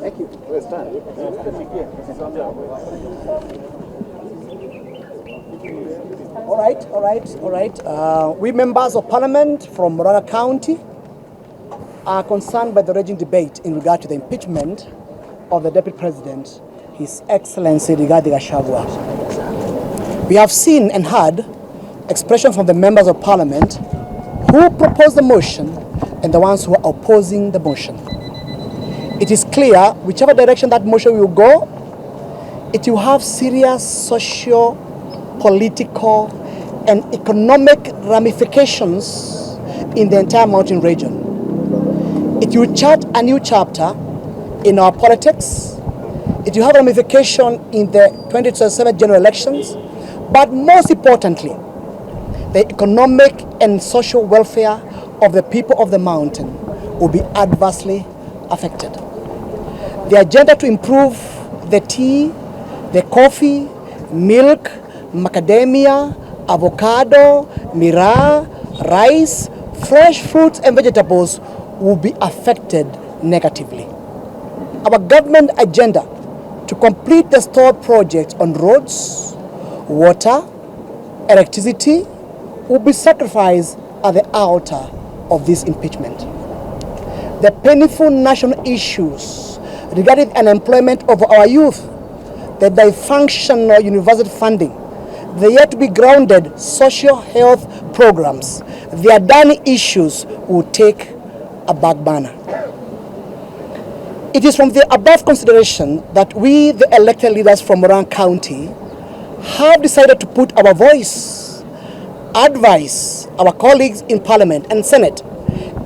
Thank you. All right. We members of Parliament from Murang'a County are concerned by the raging debate in regard to the impeachment of the Deputy President, His Excellency Rigathi Gachagua. We have seen and heard expressions from the members of Parliament who proposed the motion and the ones who are opposing the motion. It is clear whichever direction that motion will go, it will have serious social, political, and economic ramifications in the entire mountain region. It will chart a new chapter in our politics. It will have ramification in the 2027 general elections, but most importantly, the economic and social welfare of the people of the mountain will be adversely affected. The agenda to improve the tea, the coffee, milk, macadamia, avocado, miraa, rice, fresh fruits and vegetables will be affected negatively. Our government agenda to complete the stalled projects on roads, water, electricity will be sacrificed at the altar of this impeachment. The painful national issues regarding unemployment of our youth, the dysfunctional university funding, the yet to be grounded social health programs, the Adani issues will take a back burner. It is from the above consideration that we, the elected leaders from Murang'a County, have decided to put our voice, advise our colleagues in Parliament and Senate,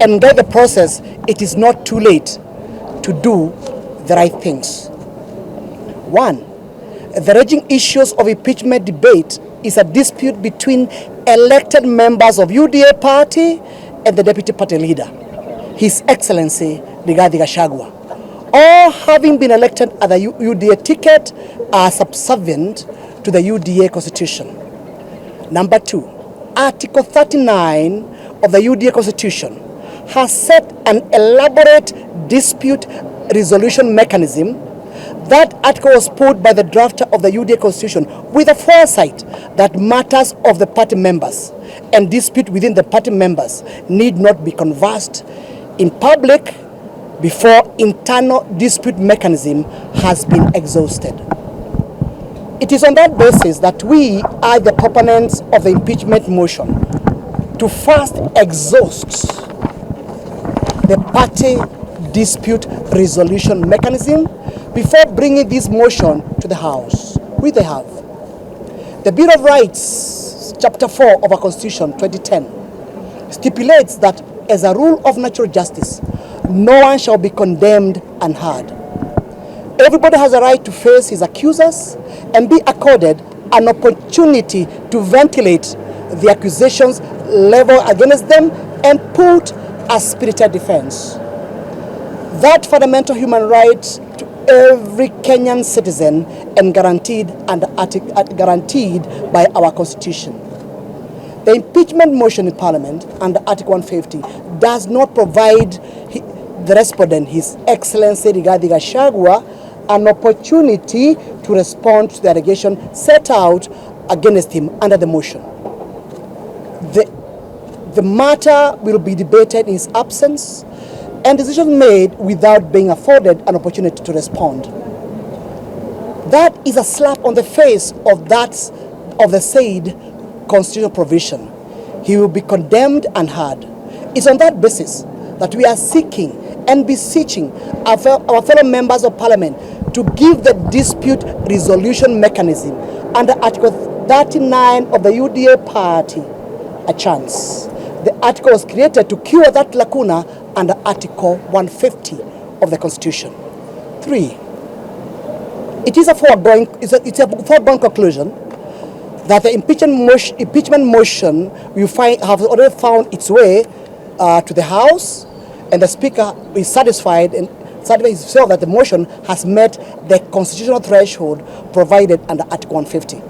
and guide the process. It is not too late to do the right things. One, the raging issues of impeachment debate is a dispute between elected members of UDA party and the deputy party leader, His Excellency Rigathi Gachagua. All having been elected at the UDA ticket are subservient to the UDA constitution. Number two, Article 39 of the UDA constitution has set an elaborate dispute resolution mechanism. That article was put by the drafter of the UDA constitution with a foresight that matters of the party members and dispute within the party members need not be conversed in public before internal dispute mechanism has been exhausted. It is on that basis that we are the proponents of the impeachment motion to first exhaust the party dispute resolution mechanism before bringing this motion to the House, which they have. The Bill of Rights, Chapter 4 of our Constitution, 2010, stipulates that as a rule of natural justice, no one shall be condemned unheard. Everybody has a right to face his accusers and be accorded an opportunity to ventilate the accusations leveled against them and put a spirited defense. That fundamental human right to every Kenyan citizen and guaranteed by our Constitution. The impeachment motion in Parliament under Article 150 does not provide the respondent, His Excellency Rigathi Gachagua, an opportunity to respond to the allegation set out against him under the motion. The matter will be debated in his absence and decisions made without being afforded an opportunity to respond. That is a slap on the face of the said constitutional provision. He will be condemned and heard. It's on that basis that we are seeking and beseeching our fellow members of Parliament to give the dispute resolution mechanism under Article 39 of the UDA party a chance. The article was created to cure that lacuna under Article 150 of the Constitution. 3. It is a foregone conclusion that the impeachment motion have already found its way to the House, and the Speaker is satisfied himself that the motion has met the constitutional threshold provided under Article 150.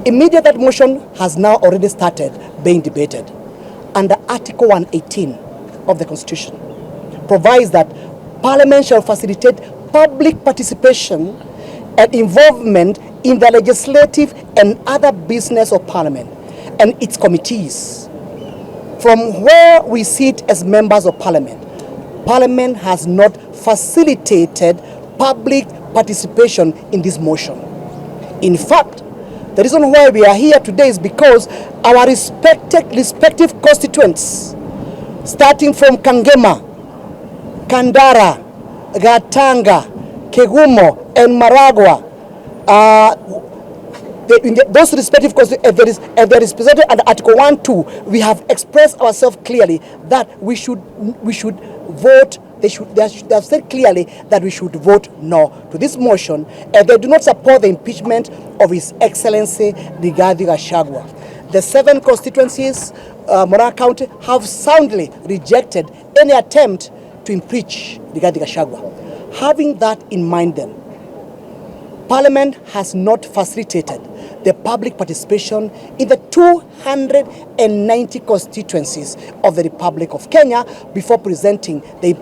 Immediate that motion has now already started being debated under Article 118 of the Constitution. Provides that Parliament shall facilitate public participation and involvement in the legislative and other business of Parliament and its committees. From where we sit as members of Parliament, Parliament has not facilitated public participation in this motion. In fact, the reason why we are here today is because our respective constituents, starting from Kangema, Kandara, Gatanga, Kegumo, and Maragua, those respective constituents, if there is presented under Article 1(2), we have expressed ourselves clearly that we should vote. They have said clearly that we should vote no to this motion, and they do not support the impeachment of His Excellency Rigathi Gachagua. The 7 constituencies, Murang'a County, have soundly rejected any attempt to impeach Rigathi Gachagua. Having that in mind then, Parliament has not facilitated the public participation in the 290 constituencies of the Republic of Kenya before presenting the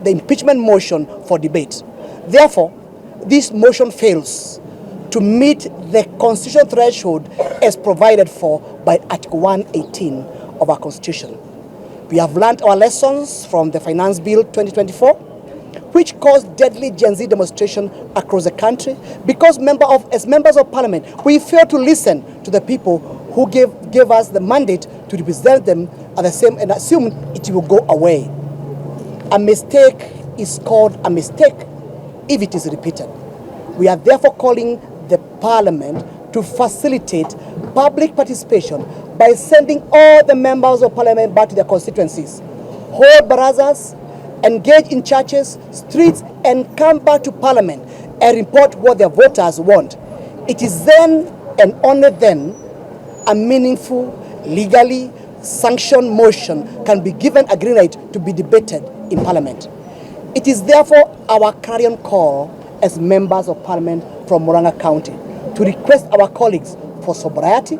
impeachment motion for debate. Therefore, this motion fails to meet the constitutional threshold as provided for by Article 118 of our Constitution. We have learned our lessons from the Finance Bill 2024, which caused deadly Gen Z demonstration across the country because as members of Parliament, we failed to listen to the people who gave us the mandate to represent them at the same and assumed it will go away. A mistake is called a mistake if it is repeated. We are therefore calling the Parliament to facilitate public participation by sending all the members of Parliament back to their constituencies, hold barazas, engage in churches, streets, and come back to Parliament and report what their voters want. It is then and only then a meaningful, legally sanctioned motion can be given a green light to be debated in Parliament. It is therefore our clarion call as members of Parliament from Murang'a County to request our colleagues for sobriety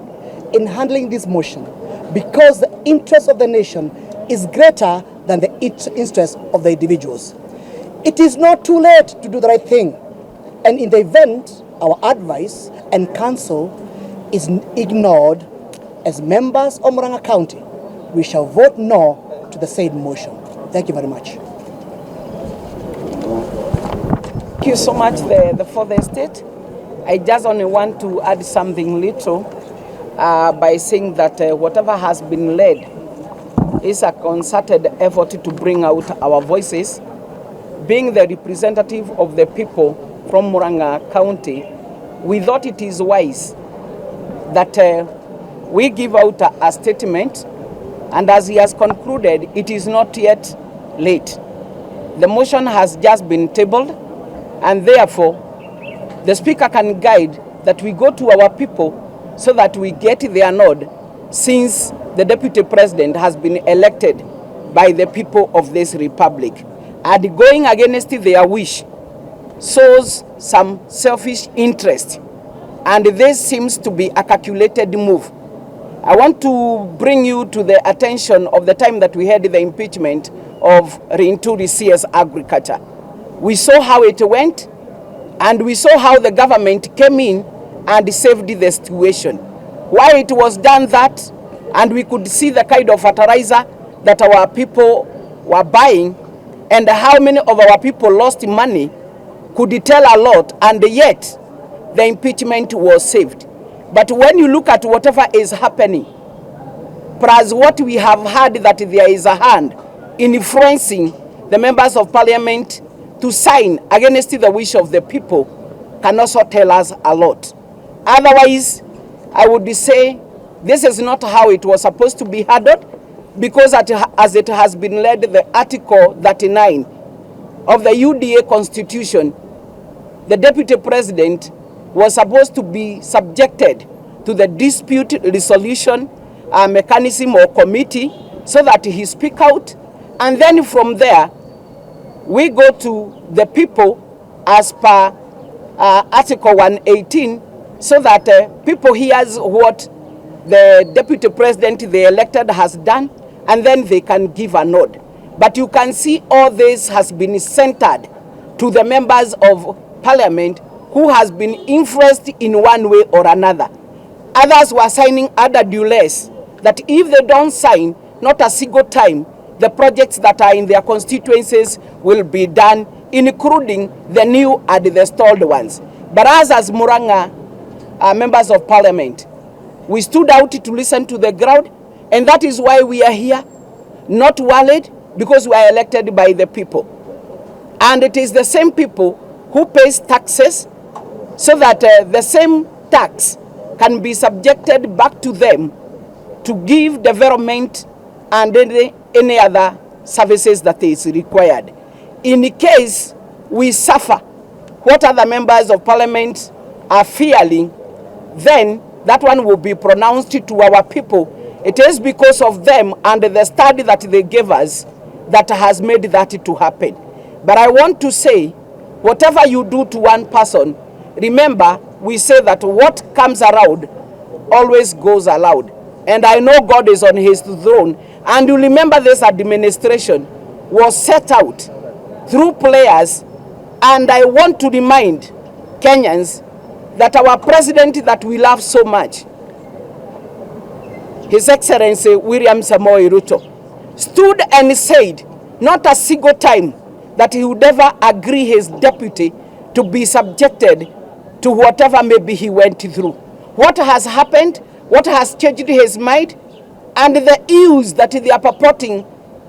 in handling this motion because the interest of the nation is greater than the interest of the individuals. It is not too late to do the right thing, and in the event our advice and counsel is ignored, as members of Murang'a County, we shall vote no to the said motion. Thank you very much. Thank you so much, the Fourth Estate. I just only want to add something little by saying that whatever has been led is a concerted effort to bring out our voices. Being the representative of the people from Murang'a County, we thought it is wise that we give out a statement, and as he has concluded, it is not yet late. The motion has just been tabled, and therefore the Speaker can guide that we go to our people so that we get their nod, since the Deputy President has been elected by the people of this republic. And going against their wish shows some selfish interest, and this seems to be a calculated move. I want to bring you to the attention of the time that we had the impeachment of Rinturi CS Agriculture. We saw how it went, and we saw how the government came in and saved the situation. Why it was done that, and we could see the kind of fertilizer that our people were buying, and how many of our people lost money, could tell a lot, and yet the impeachment was saved. But when you look at whatever is happening, plus what we have heard that there is a hand influencing the members of Parliament to sign against the wish of the people, can also tell us a lot. Otherwise, I would say this is not how it was supposed to be handled, because as it has been led, the Article 39 of the UDA Constitution, the Deputy President was supposed to be subjected to the dispute resolution mechanism or committee so that he speak out, and then from there we go to the people as per Article 118, so that people hears what the Deputy President, the elected, has done, and then they can give a nod. But you can see all this has been centered to the members of parliament who has been influenced in one way or another. Others were signing other duress that if they don't sign, not a single time, the projects that are in their constituencies will be done, including the new and the stalled ones. But us as Muranga members of parliament, we stood out to listen to the crowd, and that is why we are here, not worried, because we are elected by the people. And it is the same people who pays taxes so that the same tax can be subjected back to them to give development and any other services that is required. In case we suffer what other members of parliament are fearing, then that one will be pronounced to our people. It is because of them and the study that they gave us that has made that to happen. But I want to say, whatever you do to one person, remember, we say that what comes around always goes aloud. And I know God is on his throne. And you remember this administration was set out through players. And I want to remind Kenyans that our president that we love so much, His Excellency William Samoei Ruto, stood and said not a single time that he would ever agree his deputy to be subjected to whatever maybe he went through. What has happened, what has changed his mind, and the ills that they are purporting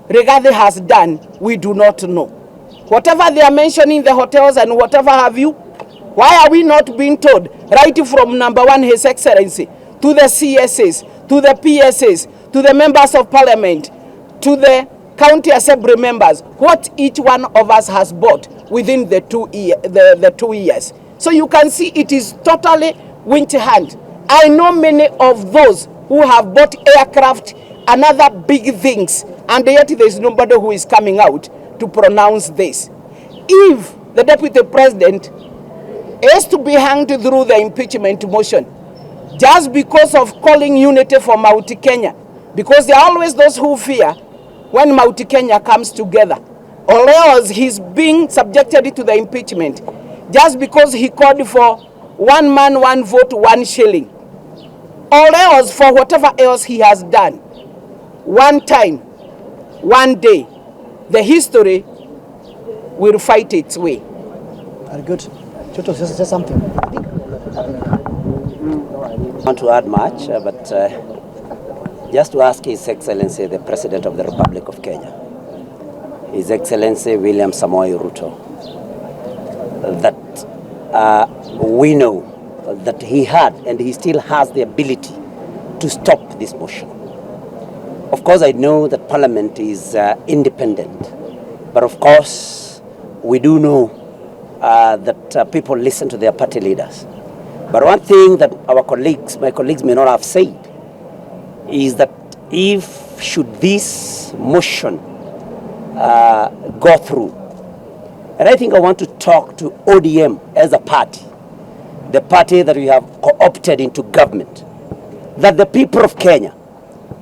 Rigathi has done, we do not know. Whatever they are mentioning in the hotels and whatever have you, why are we not being told, right from number one, His Excellency, to the CSAs, to the PSAs, to the members of parliament, to the county assembly members, what each one of us has bought within the 2 years. So you can see it is totally winter hand. I know many of those who have bought aircraft and other big things, and yet there is nobody who is coming out to pronounce this. If the deputy president is to be hanged through the impeachment motion, just because of calling unity for Mount Kenya, because there are always those who fear when Mount Kenya comes together, or else he's being subjected to the impeachment just because he called for 1 man, 1 vote, 1 shilling, or else for whatever else he has done. One time, one day, the history will fight its way. Very good. Chuto, say something. I want to add much, but just to ask His Excellency, the President of the Republic of Kenya, His Excellency William Samoei Ruto, that we know that he had and he still has the ability to stop this motion. Of course, I know that Parliament is independent, but of course, we do know that people listen to their party leaders. But one thing that my colleagues may not have said is that if should this motion go through, and I think I want to talk to ODM as a party, the party that we have co-opted into government, that the people of Kenya,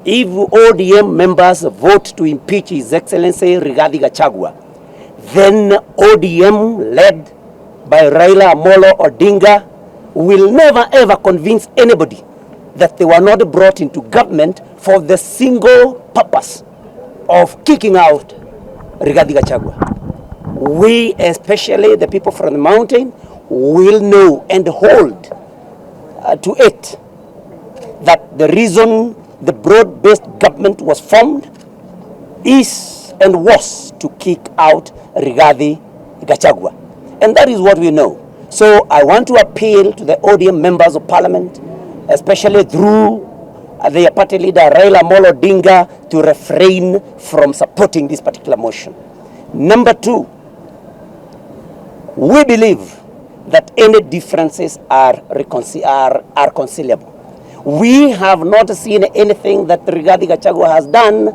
if ODM members vote to impeach His Excellency Rigathi Gachagua, then ODM led by Raila Amolo Odinga will never ever convince anybody that they were not brought into government for the single purpose of kicking out Rigathi Gachagua. We, especially the people from the mountain, will know and hold to it that the reason the broad-based government was formed is and was to kick out Rigathi Gachagua. And that is what we know. So I want to appeal to the ODM members of parliament, especially through their party leader Raila Amolo Odinga, to refrain from supporting this particular motion. Number two, we believe that any differences are conciliable. We have not seen anything that Rigathi Gachagua has done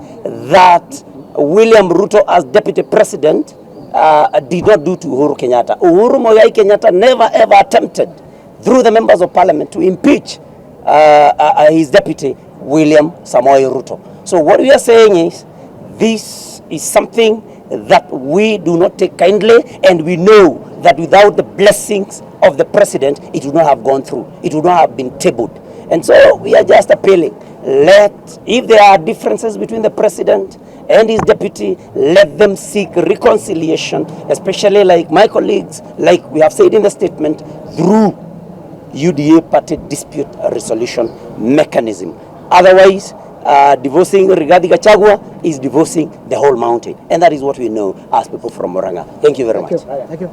that William Ruto as deputy president did not do to Uhuru Kenyatta. Uhuru Moigai Kenyatta never ever attempted through the members of parliament to impeach his deputy William Samoei Ruto. So what we are saying is this is something that we do not take kindly, and we know that without the blessings of the president, it would not have gone through. It would not have been tabled. And so we are just appealing, if there are differences between the president and his deputy, let them seek reconciliation, especially like my colleagues, like we have said in the statement, through UDA party dispute resolution mechanism. Otherwise, divorcing Rigathi Gachagua is divorcing the whole mountain. And that is what we know as people from Murang'a. Thank you very much. Thank you.